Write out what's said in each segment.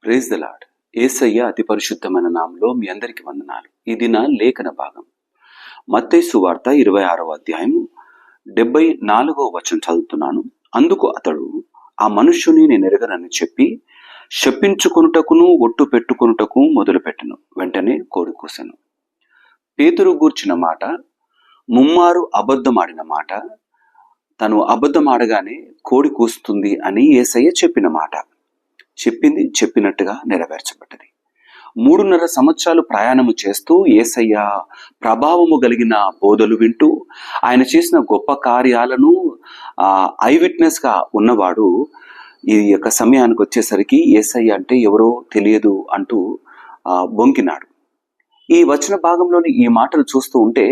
Praise the lord. యేసయ్య అతి పరిశుద్ధమైన నామంలో మీ అందరికి వందనాలు. ఈ దిన లేఖన భాగం మత్తయి సువార్త 26వ అధ్యాయం 74వ వచనం చదువుతున్నాను. అందుకు అతడు, ఆ మనుష్యుని నేను ఎరగనని చెప్పి శపించుకొనుటకును ఒట్టు పెట్టుకొనుటకు మొదలుపెట్టెను. వెంటనే కోడి కూసెను. పేతురు గూర్చిన మాట, ముమ్మారు అబద్ధమాడిన మాట, తను అబద్ధమాడగానే కోడి కూస్తుంది అని యేసయ్య చెప్పిన మాట, చెప్పింది చెప్పినట్టుగా నెరవేర్చబడ్డది. 3.5 సంవత్సరాలు ప్రయాణము చేస్తూ యేసయ్య ప్రభావము కలిగిన బోధలు వింటూ ఆయన చేసిన గొప్ప కార్యాలను ఐ విట్నెస్ గా ఉన్నవాడు ఈ యొక్క సమయానికి వచ్చేసరికి యేసయ్య అంటే ఎవరో తెలియదు అంటూ బొంకినాడు. ఈ వచన భాగంలోని ఈ మాటలు చూస్తూ ఉంటే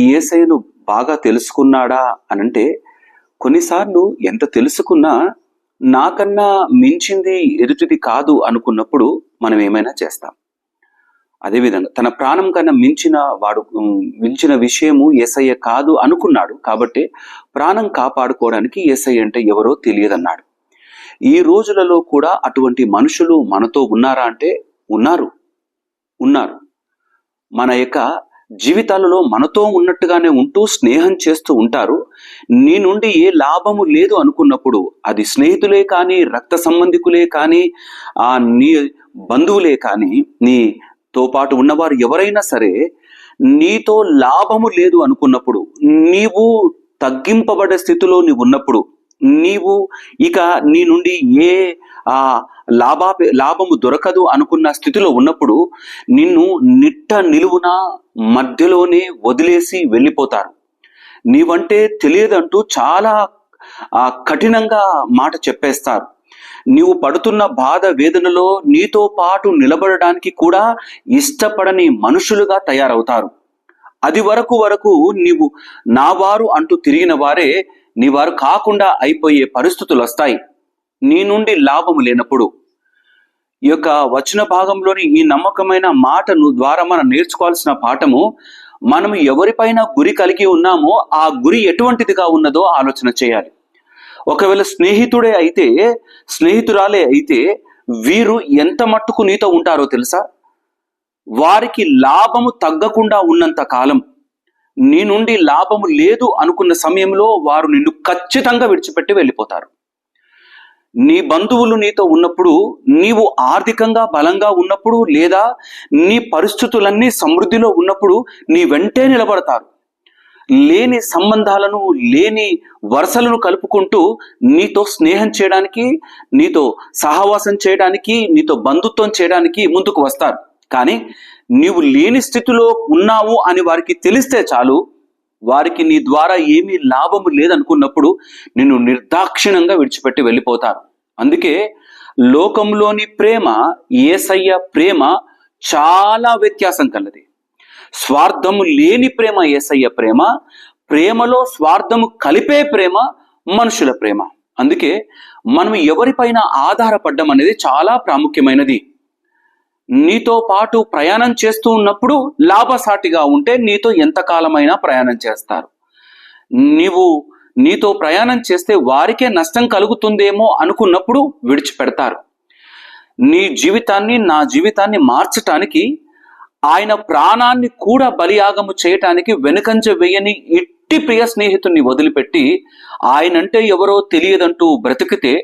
ఈ యేసయ్యను బాగా తెలుసుకున్నాడా అనంటే, కొన్నిసార్లు ఎంత తెలుసుకున్నా నాకన్నా మించింది ఎదుటిది కాదు అనుకున్నప్పుడు మనం ఏమైనా చేస్తాం. అదేవిధంగా తన ప్రాణం కన్నా మించిన విషయము యేసయ్య కాదు అనుకున్నాడు కాబట్టి ప్రాణం కాపాడుకోవడానికి యేసయ్య అంటే ఎవరో తెలియదన్నాడు. ఈ రోజులలో కూడా అటువంటి మనుషులు మనతో ఉన్నారా అంటే ఉన్నారు. మన యొక్క జీవితాలలో మనతో ఉన్నట్టుగానే ఉంటూ స్నేహం చేస్తూ ఉంటారు. నీ నుండి ఏ లాభము లేదు అనుకున్నప్పుడు, అది స్నేహితులే కానీ, రక్త సంబంధికులే కానీ, నీ బంధువులే కానీ, నీతో పాటు ఉన్నవారు ఎవరైనా సరే, నీతో లాభము లేదు అనుకున్నప్పుడు, నీవు తగ్గింపబడే స్థితిలో నీవు ఉన్నప్పుడు, నీవు ఇక నీ నుండి ఏ లాభము దొరకదు అనుకున్న స్థితిలో ఉన్నప్పుడు నిన్ను నిట్ట నిలువున మధ్యలోనే వదిలేసి వెళ్ళిపోతారు. నీవంటే తెలియదంటూ చాలా కఠినంగా మాట చెప్పేస్తారు. నీవు పడుతున్న బాధ వేదనలో నీతో పాటు నిలబడడానికి కూడా ఇష్టపడని మనుషులుగా తయారవుతారు. అది వరకు నీవు నా వారు అంటూ తిరిగిన వారే నీ వారు కాకుండా అయిపోయే పరిస్థితులు వస్తాయి నీ నుండి లాభము లేనప్పుడు. ఈ యొక్క వచన భాగంలోని ఈ నమ్మకమైన మాటను ద్వారా మనం నేర్చుకోవాల్సిన పాఠము, మనం ఎవరిపైన గురి కలిగి ఉన్నామో ఆ గురి ఎటువంటిదిగా ఉన్నదో ఆలోచన చేయాలి. ఒకవేళ స్నేహితుడే అయితే, స్నేహితురాలే అయితే, వీరు ఎంత మట్టుకు నీతో ఉంటారో తెలుసా? వారికి లాభము తగ్గకుండా ఉన్నంత కాలం, నీ నుండి లాభము లేదు అనుకున్న సమయంలో వారు నిన్ను ఖచ్చితంగా విడిచిపెట్టి వెళ్ళిపోతారు. నీ బంధువులు నీతో ఉన్నప్పుడు, నీవు ఆర్థికంగా బలంగా ఉన్నప్పుడు, లేదా నీ పరిస్థితులన్నీ సమృద్ధిలో ఉన్నప్పుడు నీ వెంటే నిలబడతారు. లేని సంబంధాలను, లేని వరుసలను కలుపుకుంటూ నీతో స్నేహం చేయడానికి, నీతో సహవాసం చేయడానికి, నీతో బంధుత్వం చేయడానికి ముందుకు వస్తారు. కానీ నీవు లేని స్థితిలో ఉన్నావు అని వారికి తెలిస్తే చాలు, వారికి నీ ద్వారా ఏమీ లాభము లేదనుకున్నప్పుడు నిన్ను నిర్దాక్షిణంగా విడిచిపెట్టి వెళ్ళిపోతారు. అందుకే లోకంలోని ప్రేమ, యేసయ్య ప్రేమ చాలా వ్యత్యాసం కలది. స్వార్థము లేని ప్రేమ యేసయ్య ప్రేమ, ప్రేమలో స్వార్థము కలిపే ప్రేమ మనుషుల ప్రేమ. అందుకే మనం ఎవరిపైన ఆధారపడ్డం అనేది చాలా ప్రాముఖ్యమైనది. నీతో పాటు ప్రయాణం చేస్తూ ఉన్నప్పుడు లాభసాటిగా ఉంటే నీతో ఎంతకాలమైనా ప్రయాణం చేస్తారు. నీతో ప్రయాణం చేస్తే వారికే నష్టం కలుగుతుందేమో అనుకున్నప్పుడు విడిచిపెడతారు. నీ జీవితాన్ని, నా జీవితాన్ని మార్చటానికి, ఆయన ప్రాణాన్ని కూడా బలియాగము చేయటానికి వెనుకంజ వేయని ఇట్టి ప్రియ స్నేహితుడిని వదిలిపెట్టి ఆయనంటే ఎవరో తెలియదంటూ బ్రతికితే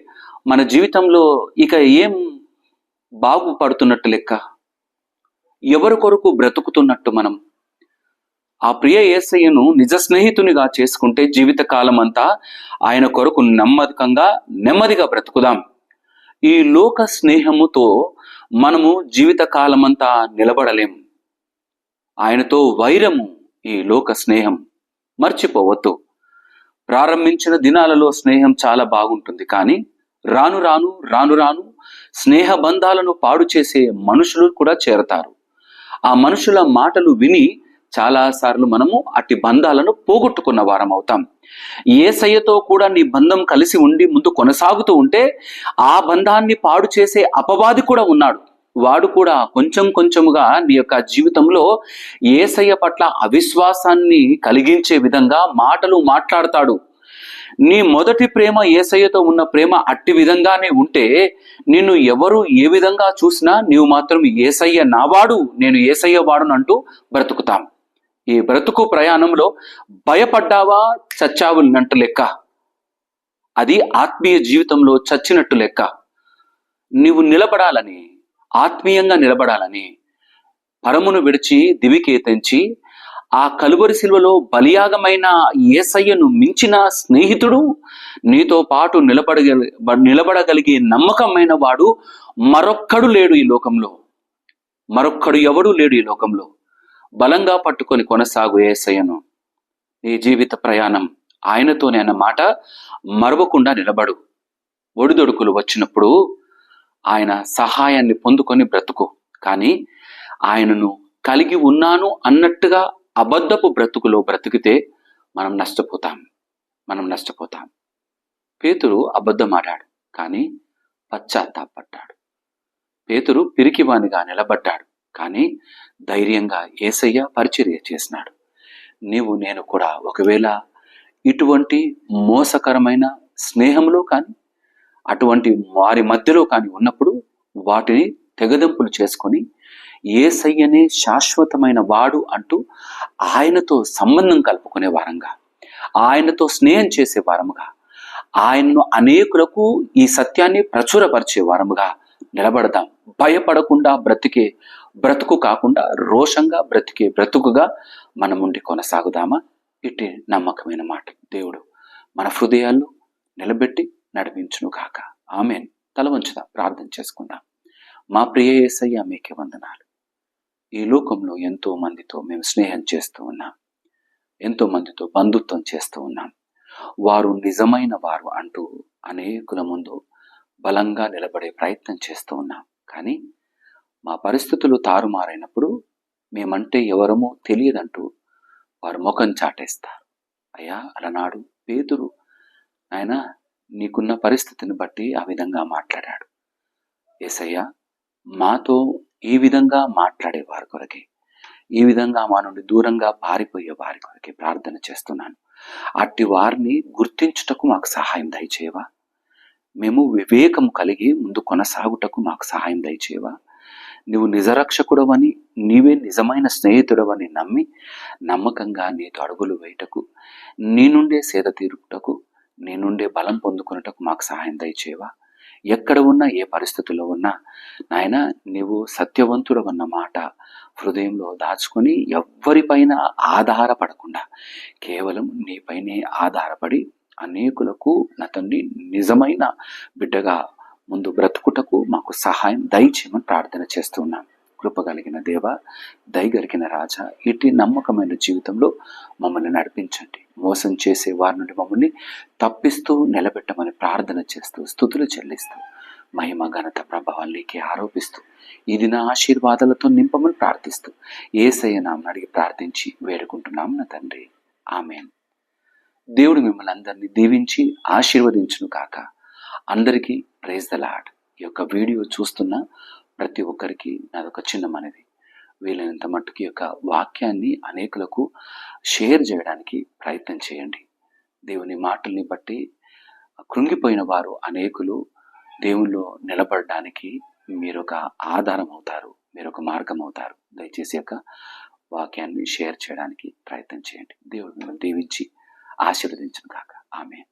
మన జీవితంలో ఇక ఏం బాగుపడుతున్నట్టు లెక్క? ఎవరి కొరకు బ్రతుకుతున్నట్టు మనం? ఆ ప్రియ యేసయ్యను నిజ స్నేహితునిగా చేసుకుంటే జీవితకాలం అంతా ఆయన కొరకు నెమ్మదిగా బ్రతుకుదాం. ఈ లోక స్నేహముతో మనము జీవితకాలం అంతా నిలబడలేము. ఆయనతో వైరము ఈ లోక స్నేహం. మర్చిపోవద్దు. ప్రారంభించిన దినాలలో స్నేహం చాలా బాగుంటుంది, కానీ రాను రాను స్నేహ బంధాలను పాడు చేసే మనుషులు కూడా చేరతారు. ఆ మనుషుల మాటలు విని చాలాసార్లు మనము అట్టి బంధాలను పోగొట్టుకున్న వారం అవుతాం. యేసయ్యతో కూడా నీ బంధం కలిసి ఉండి ముందు కొనసాగుతూ ఉంటే ఆ బంధాన్ని పాడు చేసే అపవాది కూడా ఉన్నాడు. వాడు కూడా కొంచెముగా నీ యొక్క జీవితంలో యేసయ్య పట్ల అవిశ్వాసాన్ని కలిగించే విధంగా మాటలు మాట్లాడతాడు. నీ మొదటి ప్రేమ యేసయ్యతో ఉన్న ప్రేమ అట్టి విధంగానే ఉంటే నిన్ను ఎవరు ఏ విధంగా చూసినా నీవు మాత్రం యేసయ్య నావాడు, నేను యేసయ్య వాడునంటూ బ్రతుకుతాం. ఈ బ్రతుకు ప్రయాణంలో భయపడ్డావా చచ్చావునంట లెక్క. అది ఆత్మీయ జీవితంలో చచ్చినట్టు లెక్క. నీవు నిలబడాలని, ఆత్మీయంగా నిలబడాలని పరమును విడిచి దివికి తెంచి ఆ కలువరి శిలువలో బలియాగమైన యేసయ్యను మించిన స్నేహితుడు, నీతో పాటు నిలబడగలిగే నమ్మకమైన వాడు మరొక్కడు లేడు ఈ లోకంలో. మరొక్కడు ఎవడూ లేడు ఈ లోకంలో. బలంగా పట్టుకొని కొనసాగు యేసయ్యను. నీ జీవిత ప్రయాణం ఆయనతోనే అన్న మాట మరవకుండా నిలబడు. ఒడిదొడుకులు వచ్చినప్పుడు ఆయన సహాయాన్ని పొందుకొని బ్రతుకు. కానీ ఆయనను కలిగి ఉన్నాను అన్నట్టుగా అబద్ధపు బ్రతుకులో బ్రతికితే మనం నష్టపోతాం. పేతురు అబద్ధమాడాడు, కానీ పశ్చాత్తాపడ్డాడు. పేతురు పిరికివానిగా నిలబడ్డాడు, కానీ ధైర్యంగా యేసయ్య పరిచర్య చేసినాడు. నేను కూడా ఒకవేళ ఇటువంటి మోసకరమైన స్నేహంలో కానీ అటువంటి వారి మధ్యలో కానీ ఉన్నప్పుడు వాటిని తెగదెంపులు చేసుకొని యేసయ్యనే శాశ్వతమైన వాడు అంటూ ఆయనతో సంబంధం కలుపుకునే వారంగా, ఆయనతో స్నేహం చేసే వారముగా, ఆయనను అనేకులకు ఈ సత్యాన్ని ప్రచురపరిచే వారముగా నిలబడదాం. భయపడకుండా బ్రతుకు కాకుండా రోషంగా బ్రతికే బ్రతుకుగా మనముండి కొనసాగుదామా? ఇట్టి నమ్మకమైన మాట దేవుడు మన హృదయాల్లో నిలబెట్టి నడిపించును కాక. ఆమేన్. తల వంచుదాం, ప్రార్థన చేసుకుందాం. మా ప్రియ యేసయ్య, మీకే వందనాలు. ఈ లోకంలో ఎంతో మందితో మేము స్నేహం చేస్తూ ఉన్నాం, ఎంతో మందితో బంధుత్వం చేస్తూ ఉన్నాం. వారు నిజమైన వారు అంటూ అనేకుల ముందు బలంగా నిలబడే ప్రయత్నం చేస్తూ ఉన్నాం. కానీ మా పరిస్థితులు తారుమారైనప్పుడు మేమంటే ఎవరమో తెలియదంటూ వారు ముఖం చాటేస్తారు. అయ్యా, అలనాడు పేతురు ఆయన నీకున్న పరిస్థితిని బట్టి ఆ విధంగా మాట్లాడాడు. యేసయ్య, మాతో ఈ విధంగా మాట్లాడే వారి కొరకే, ఈ విధంగా మా నుండి దూరంగా పారిపోయే వారి కొరకే ప్రార్థన చేస్తున్నాను. అట్టి వారిని గుర్తించుటకు మాకు సహాయం దయచేయవా? మేము వివేకం కలిగి ముందు కొనసాగుటకు మాకు సహాయం దయచేయవా? నువ్వు నిజరక్షకుడవని, నీవే నిజమైన స్నేహితుడవని నమ్మి నమ్మకంగా నీతో అడుగులు వేయటకు, నీ నుండే సేద తీరుటకు, నీ నుండే బలం పొందుకున్నటకు మాకు సహాయం దయచేయవా? ఎక్కడ ఉన్నా, ఏ పరిస్థితుల్లో ఉన్నా నాయన, నీవు సత్యవంతుడవన్న మాట హృదయంలో దాచుకొని ఎవ్వరిపైన ఆధారపడకుండా కేవలం నీపైనే ఆధారపడి అనేకులకు నా తండ్రి నిజమైన బిడ్డగా ముందు బ్రతుకుటకు మాకు సహాయం దయచేయమని ప్రార్థన చేస్తున్నాం. కృపగలిగిన దేవ, దయగలిగిన రాజా, ఇటు నమ్మకమైన జీవితంలో మమ్మల్ని నడిపించండి. మోసం చేసే వారి నుండి మమ్మల్ని తప్పిస్తూ నిలబెట్టమని ప్రార్థన చేస్తూ, స్తుతులు చెల్లిస్తూ, మహిమ ఘనత ప్రభావాల్లోకి ఆరోపిస్తూ, ఇది నా ఆశీర్వాదాలతో నింపమని ప్రార్థిస్తూ యేసయ్య నామమున అడిగి ప్రార్థించి వేడుకుంటున్నాం నా తండ్రి. ఆమేన్. దేవుడు మిమ్మల్ని అందరినీ దీవించి ఆశీర్వదించును కాక. అందరికీ ప్రైజ్ ద లార్డ్. ఈ యొక్క వీడియో చూస్తున్న ప్రతి ఒక్కరికి నాదొక చిన్న మనవి, వీలైనంత మట్టుకు ఈ యొక్క వాక్యాన్ని అనేకులకు షేర్ చేయడానికి ప్రయత్నం చేయండి. దేవుని మాటల్ని బట్టి కృంగిపోయిన వారు అనేకులు దేవునిలో నిలబడడానికి మీరొక ఆధారం అవుతారు, మీరొక మార్గం అవుతారు. దయచేసి యొక్క వాక్యాన్ని షేర్ చేయడానికి ప్రయత్నం చేయండి. దేవుడు మిమ్మల్ని దీవించి ఆశీర్వదించును కాక. ఆమేన్.